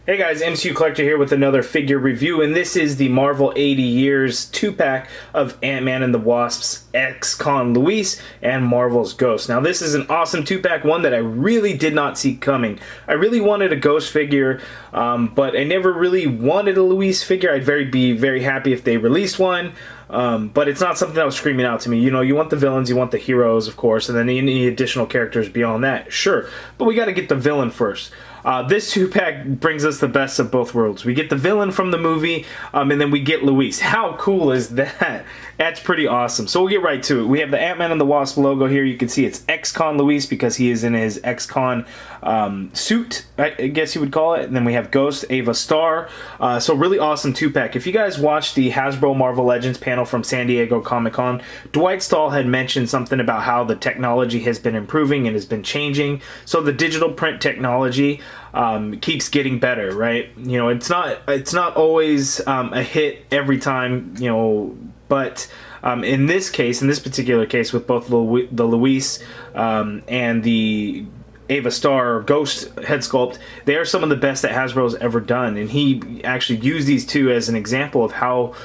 Hey guys, MCU Collector here with another figure review, and this is the Marvel 80 Years 2-pack of Ant-Man and the Wasp's ex-Con Luis and Marvel's Ghost. Now this is an awesome 2-pack, one that I really did not see coming. I really wanted a Ghost figure, but I never really wanted a Luis figure. I'd be very happy if they released one. But it's not something that was screaming out to me. You know, you want the villains, you want the heroes, of course, and then any additional characters beyond that, sure. But we got to get the villain first. This 2-pack brings us the best of both worlds. We get the villain from the movie, and then we get Luis. How cool is that? That's pretty awesome. So we'll get right to it. We have the Ant-Man and the Wasp logo here. You can see it's ex-Con Luis because he is in his ex-Con suit, I guess you would call it. And then we have Ghost, Ava, Starr. So really awesome 2-pack. If you guys watched the Hasbro Marvel Legends panel from San Diego Comic-Con, Dwight Stahl had mentioned something about how the technology has been improving and has been changing. So the digital print technology keeps getting better, right? You know, it's not always a hit every time, you know, but in this particular case, with both the Luis and the Ava Starr Ghost head sculpt, they are some of the best that Hasbro's ever done, and he actually used these two as an example of how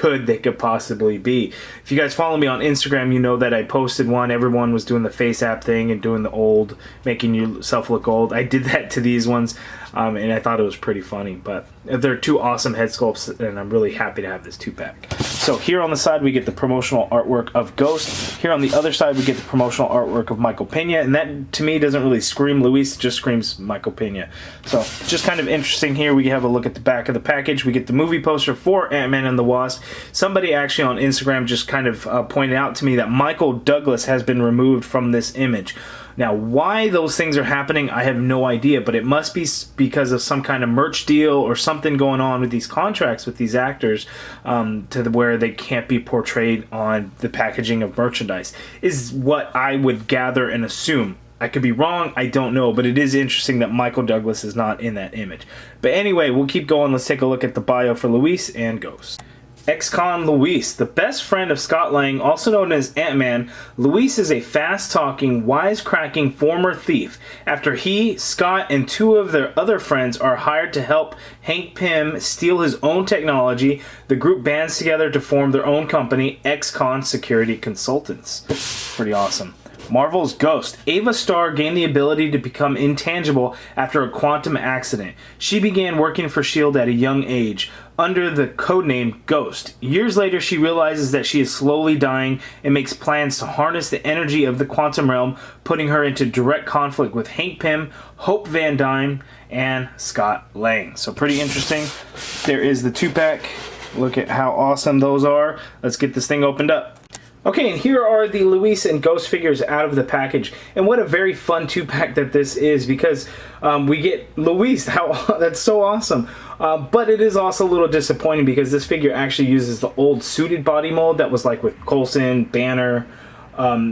good they could possibly be. If you guys follow me on Instagram, you know that I posted one. Everyone was doing the face app thing and doing the old, making yourself look old. I did that to these ones, and I thought it was pretty funny. But they're two awesome head sculpts, and I'm really happy to have this 2-pack. So here on the side, we get the promotional artwork of Ghost. Here on the other side, we get the promotional artwork of Michael Pena, and that, to me, doesn't really scream Luis, it just screams Michael Pena. So just kind of interesting here. We have a look at the back of the package. We get the movie poster for Ant-Man and the Wasp. Somebody actually on Instagram just kind of pointed out to me that Michael Douglas has been removed from this image. Now, why those things are happening, I have no idea, but it must be because of some kind of merch deal or something going on with these contracts with these actors where they can't be portrayed on the packaging of merchandise, is what I would gather and assume. I could be wrong, I don't know, but it is interesting that Michael Douglas is not in that image. But anyway, we'll keep going. Let's take a look at the bio for Luis and Ghost. Ex-Con Luis, the best friend of Scott Lang, also known as Ant-Man. Luis is a fast-talking, wisecracking former thief. After he, Scott, and two of their other friends are hired to help Hank Pym steal his own technology, the group bands together to form their own company, Ex-Con Security Consultants. Pretty awesome. Marvel's Ghost. Ava Starr gained the ability to become intangible after a quantum accident. She began working for S.H.I.E.L.D. at a young age, under the codename Ghost. Years later, she realizes that she is slowly dying and makes plans to harness the energy of the quantum realm, putting her into direct conflict with Hank Pym, Hope Van Dyne, and Scott Lang. So pretty interesting. There is the 2-pack. Look at how awesome those are. Let's get this thing opened up. Okay, and here are the Luis and Ghost figures out of the package. And what a very fun 2-pack that this is, because we get Luis. That's so awesome. But it is also a little disappointing because this figure actually uses the old suited body mold that was like with Coulson, Banner,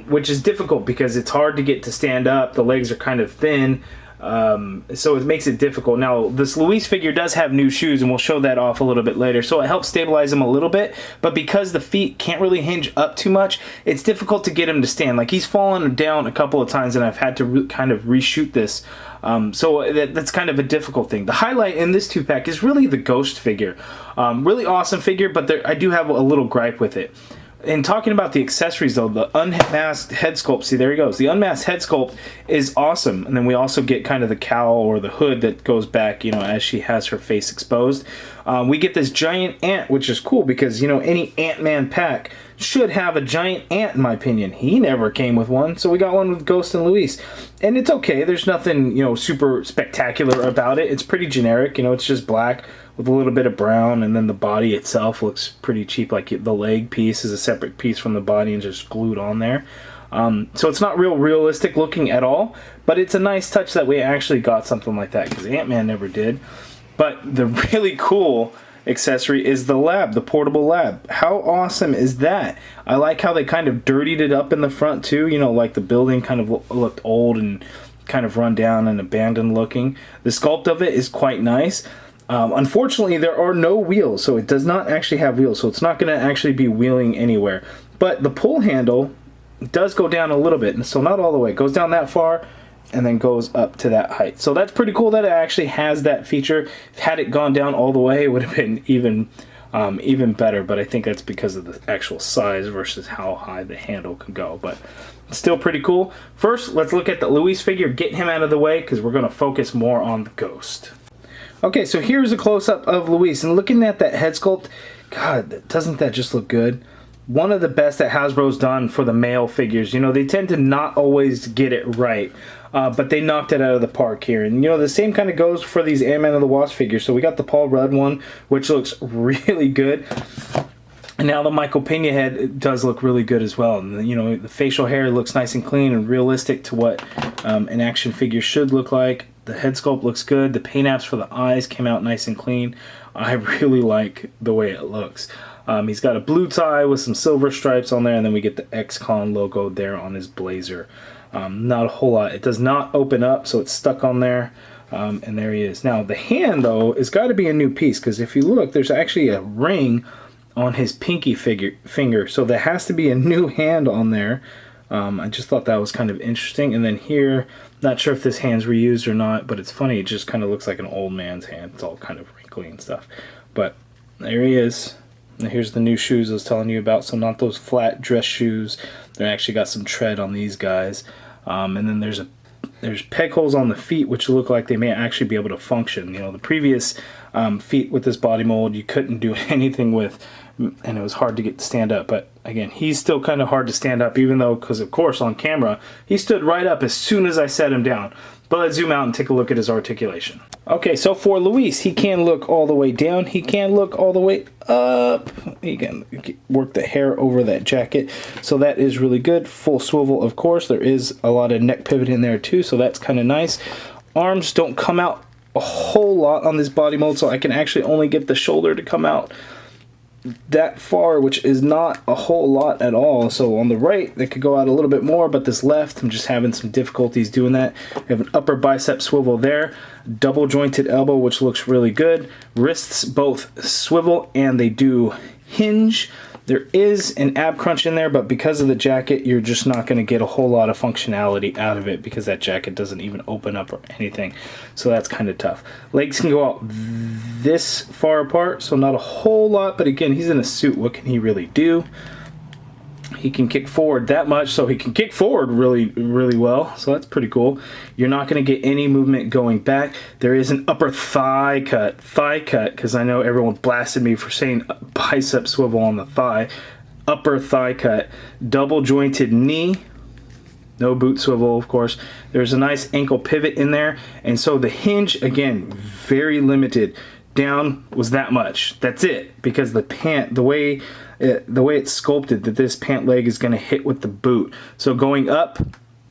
which is difficult because it's hard to get to stand up. The legs are kind of thin. So it makes it difficult. Now, this Luis figure does have new shoes, and we'll show that off a little bit later, so it helps stabilize him a little bit, but because the feet can't really hinge up too much, it's difficult to get him to stand. Like, he's fallen down a couple of times, and I've had to kind of reshoot this, so that's kind of a difficult thing. The highlight in this 2-pack is really the Ghost figure. Really awesome figure, but I do have a little gripe with it. And talking about the accessories, though, the unmasked head sculpt, see, there he goes. The unmasked head sculpt is awesome. And then we also get kind of the cowl or the hood that goes back, you know, as she has her face exposed. We get this giant ant, which is cool because, you know, any Ant-Man pack should have a giant ant, in my opinion. He never came with one, so we got one with Ghost and Luis. And it's okay. There's nothing, you know, super spectacular about it. It's pretty generic. You know, it's just black with a little bit of brown, and then the body itself looks pretty cheap. Like the leg piece is a separate piece from the body and just glued on there. So it's not realistic looking at all, but it's a nice touch that we actually got something like that, because Ant-Man never did. But the really cool accessory is the lab, the portable lab. How awesome is that? I like how they kind of dirtied it up in the front too. You know, like the building kind of looked old and kind of run down and abandoned looking. The sculpt of it is quite nice. Unfortunately, there are no wheels, so it does not actually have wheels, so it's not going to actually be wheeling anywhere. But the pull handle does go down a little bit, and so not all the way. It goes down that far, and then goes up to that height. So that's pretty cool that it actually has that feature. Had it gone down all the way, it would have been even better, but I think that's because of the actual size versus how high the handle can go. But still pretty cool. First, let's look at the Luiz figure, get him out of the way, because we're going to focus more on the Ghost. Okay, so here's a close-up of Luiz, and looking at that head sculpt, God, doesn't that just look good? One of the best that Hasbro's done for the male figures. You know, they tend to not always get it right, but they knocked it out of the park here. And, you know, the same kind of goes for these Ant-Man and the Wasp figures. So we got the Paul Rudd one, which looks really good. And now the Michael Pena head does look really good as well. And, you know, the facial hair looks nice and clean and realistic to what an action figure should look like. The head sculpt looks good. The paint apps for the eyes came out nice and clean. I really like the way it looks. He's got a blue tie with some silver stripes on there, and then we get the X-Con logo there on his blazer. Not a whole lot. It does not open up, so it's stuck on there, and there he is. Now, the hand, though, has got to be a new piece, because if you look, there's actually a ring on his pinky finger, so there has to be a new hand on there. I just thought that was kind of interesting. And then here, not sure if this hand's reused or not, but it's funny. It just kind of looks like an old man's hand. It's all kind of wrinkly and stuff. But there he is. And here's the new shoes I was telling you about. So not those flat dress shoes. They actually got some tread on these guys. And then there's peg holes on the feet, which look like they may actually be able to function. You know, the previous feet with this body mold, you couldn't do anything with, and it was hard to get to stand up. But again, he's still kind of hard to stand up, even though, because of course on camera, he stood right up as soon as I set him down. But let's zoom out and take a look at his articulation. Okay, so for Luiz, he can look all the way down. He can look all the way up. He can work the hair over that jacket. So that is really good. Full swivel, of course. There is a lot of neck pivot in there too, so that's kind of nice. Arms don't come out a whole lot on this body mold, so I can actually only get the shoulder to come out that far, which is not a whole lot at all. So on the right, they could go out a little bit more, but this left, I'm just having some difficulties doing that. We have an upper bicep swivel there, double jointed elbow, which looks really good. Wrists both swivel and they do hinge. There is an ab crunch in there, but because of the jacket, you're just not going to get a whole lot of functionality out of it because that jacket doesn't even open up or anything. So that's kind of tough. Legs can go out this far apart, so not a whole lot, but again, he's in a suit. What can he really do? He can kick forward that much, so he can kick forward really, really well. So that's pretty cool. You're not going to get any movement going back. There is an upper thigh cut, because I know everyone blasted me for saying bicep swivel on the thigh. Upper thigh cut, double jointed knee. No boot swivel, of course. There's a nice ankle pivot in there. And so the hinge, again, very limited. Down was that much. That's it. Because the pant, the way it's sculpted, that this pant leg is going to hit with the boot. So going up,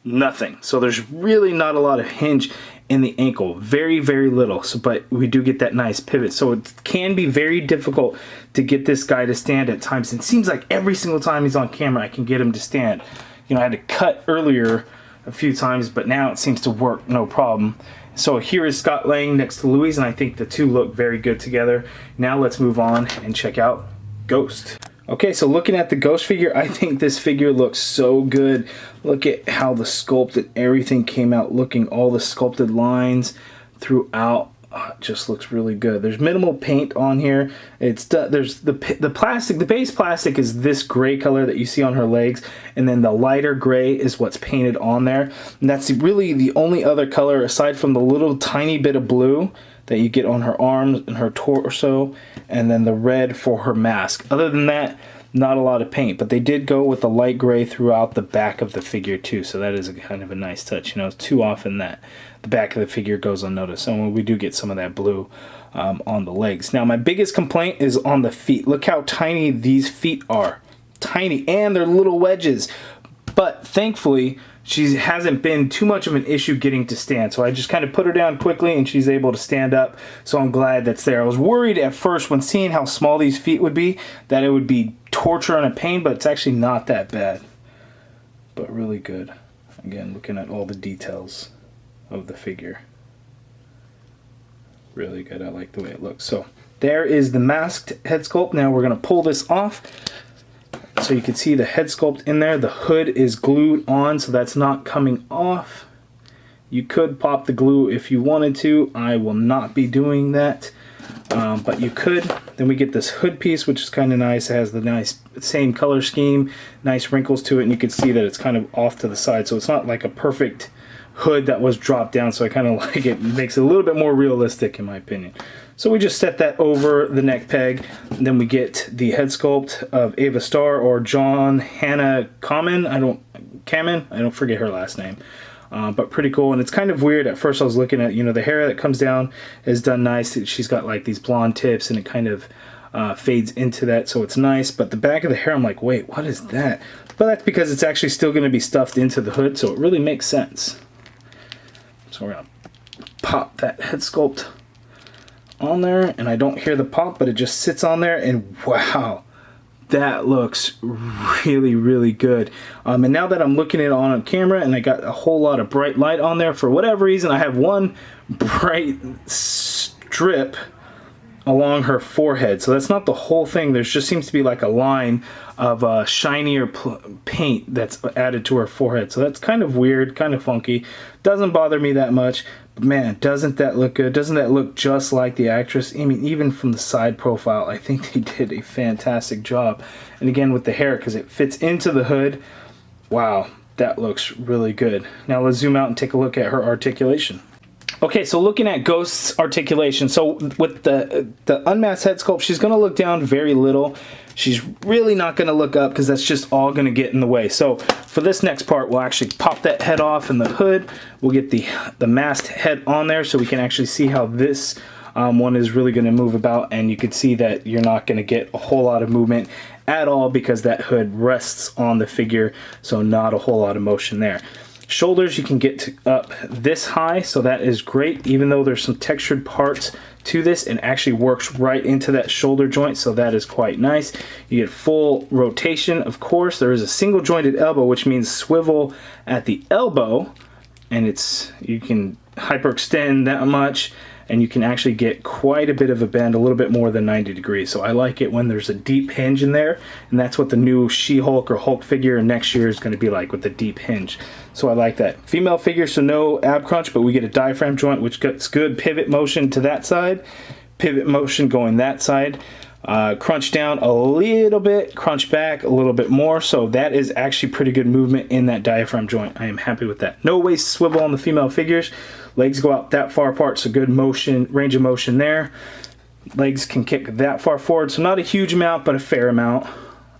nothing. So there's really not a lot of hinge in the ankle. Very, very little. So, but we do get that nice pivot. So it can be very difficult to get this guy to stand at times. It seems like every single time he's on camera, I can get him to stand. You know, I had to cut earlier a few times, but now it seems to work no problem. So here is Scott Lang next to Luiz, and I think the two look very good together. Now let's move on and check out Ghost. Okay, so looking at the Ghost figure, I think this figure looks so good. Look at how the sculpt and everything came out looking, all the sculpted lines throughout. It just looks really good. There's minimal paint on here. There's the plastic, the base plastic is this gray color that you see on her legs, and then the lighter gray is what's painted on there. And that's really the only other color aside from the little tiny bit of blue that you get on her arms and her torso, and then the red for her mask. Other than that, not a lot of paint, but they did go with the light gray throughout the back of the figure too, so that is a kind of a nice touch. You know, it's too often that the back of the figure goes unnoticed, so we do get some of that blue on the legs. Now, my biggest complaint is on the feet. Look how tiny these feet are. Tiny, and they're little wedges, but thankfully, she hasn't been too much of an issue getting to stand. So I just kind of put her down quickly and she's able to stand up. So I'm glad that's there. I was worried at first when seeing how small these feet would be that it would be torture and a pain, but it's actually not that bad. But really good. Again, looking at all the details of the figure. Really good. I like the way it looks. So there is the masked head sculpt. Now we're going to pull this off. So you can see the head sculpt in there. The hood is glued on, so that's not coming off. You could pop the glue if you wanted to. I will not be doing that, but you could. Then we get this hood piece, which is kind of nice. It has the nice same color scheme, nice wrinkles to it, and you can see that it's kind of off to the side, so it's not like a perfect hood that was dropped down, so I kind of like it. It makes it a little bit more realistic in my opinion. So we just set that over the neck peg, and then we get the head sculpt of Ava Starr, or John Hannah Kamen. I don't forget her last name. But pretty cool, and it's kind of weird. At first I was looking at, you know, the hair that comes down is done nice. She's got like these blonde tips, and it kind of fades into that, so it's nice. But the back of the hair, I'm like, wait, what is that? But that's because it's actually still going to be stuffed into the hood, so it really makes sense. So we're going to pop that head sculpt on there, and I don't hear the pop, but it just sits on there, and wow, that looks really, really good. And now that I'm looking at it on camera, and I got a whole lot of bright light on there, for whatever reason, I have one bright strip along her forehead. So that's not the whole thing. There just seems to be like a line of shinier paint that's added to her forehead. So that's kind of weird, kind of funky. Doesn't bother me that much. But man, doesn't that look good? Doesn't that look just like the actress? I mean, even from the side profile, I think they did a fantastic job. And again, with the hair, because it fits into the hood, wow, that looks really good. Now let's zoom out and take a look at her articulation. Okay, so looking at Ghost's articulation, so with the unmasked head sculpt, she's going to look down very little. She's really not going to look up, because that's just all going to get in the way. So for this next part, we'll actually pop that head off in the hood. We'll get the masked head on there, so we can actually see how this one is really going to move about. And you can see that you're not going to get a whole lot of movement at all, because that hood rests on the figure, so not a whole lot of motion there. Shoulders, you can get up this high, so that is great. Even though there's some textured parts to this, it actually works right into that shoulder joint, so that is quite nice. You get full rotation, of course. There is a single jointed elbow, which means swivel at the elbow, and you can hyperextend that much, and you can actually get quite a bit of a bend, a little bit more than 90 degrees. So I like it when there's a deep hinge in there, and that's what the new She-Hulk or Hulk figure next year is going to be like, with the deep hinge. So I like that. Female figure, so no ab crunch, but we get a diaphragm joint, which gets good pivot motion to that side, pivot motion going that side. Crunch down a little bit, crunch back a little bit more, so that is actually pretty good movement in that diaphragm joint. I am happy with that. No waist swivel on the female figures. Legs go out that far apart, so good motion, range of motion there. Legs can kick that far forward, so not a huge amount, but a fair amount.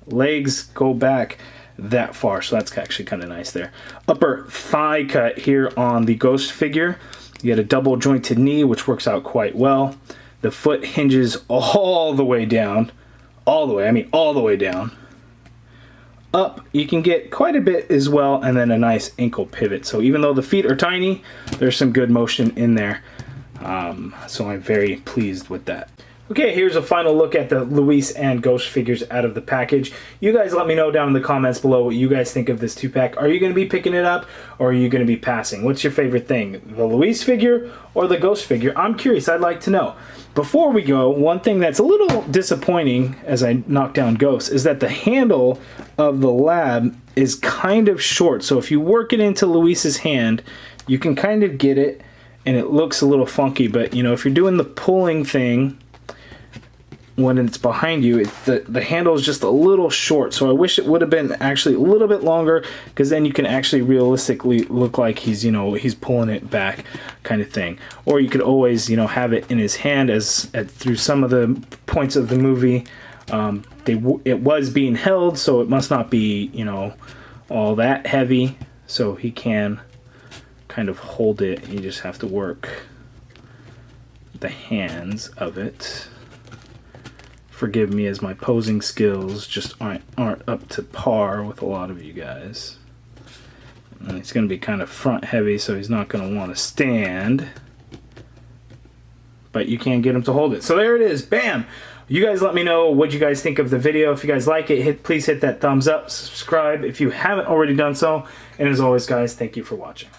Legs go back that far, so that's actually kind of nice there. Upper thigh cut here on the Ghost figure. You get a double jointed knee, which works out quite well. The foot hinges all the way down, all the way down. Up, you can get quite a bit as well, and then a nice ankle pivot. So even though the feet are tiny, there's some good motion in there. So I'm very pleased with that. Okay, here's a final look at the Luiz and Ghost figures out of the package. You guys let me know down in the comments below what you guys think of this 2-pack. Are you going to be picking it up, or are you going to be passing? What's your favorite thing, the Luiz figure or the Ghost figure? I'm curious, I'd like to know. Before we go, one thing that's a little disappointing as I knock down Ghost is that the handle of the lab is kind of short. So if you work it into Luiz's hand, you can kind of get it, and it looks a little funky. But, you know, if you're doing the pulling thing, when it's behind you, the handle is just a little short. So I wish it would have been actually a little bit longer, because then you can actually realistically look like he's, you know, he's pulling it back kind of thing. Or you could always, you know, have it in his hand through some of the points of the movie. It was being held, so it must not be, you know, all that heavy. So he can kind of hold it. You just have to work the hands of it. Forgive me, as my posing skills just aren't up to par with a lot of you guys. And it's going to be kind of front heavy, so he's not going to want to stand. But you can get him to hold it. So there it is. Bam! You guys let me know what you guys think of the video. If you guys like it, please hit that thumbs up, subscribe if you haven't already done so. And as always, guys, thank you for watching.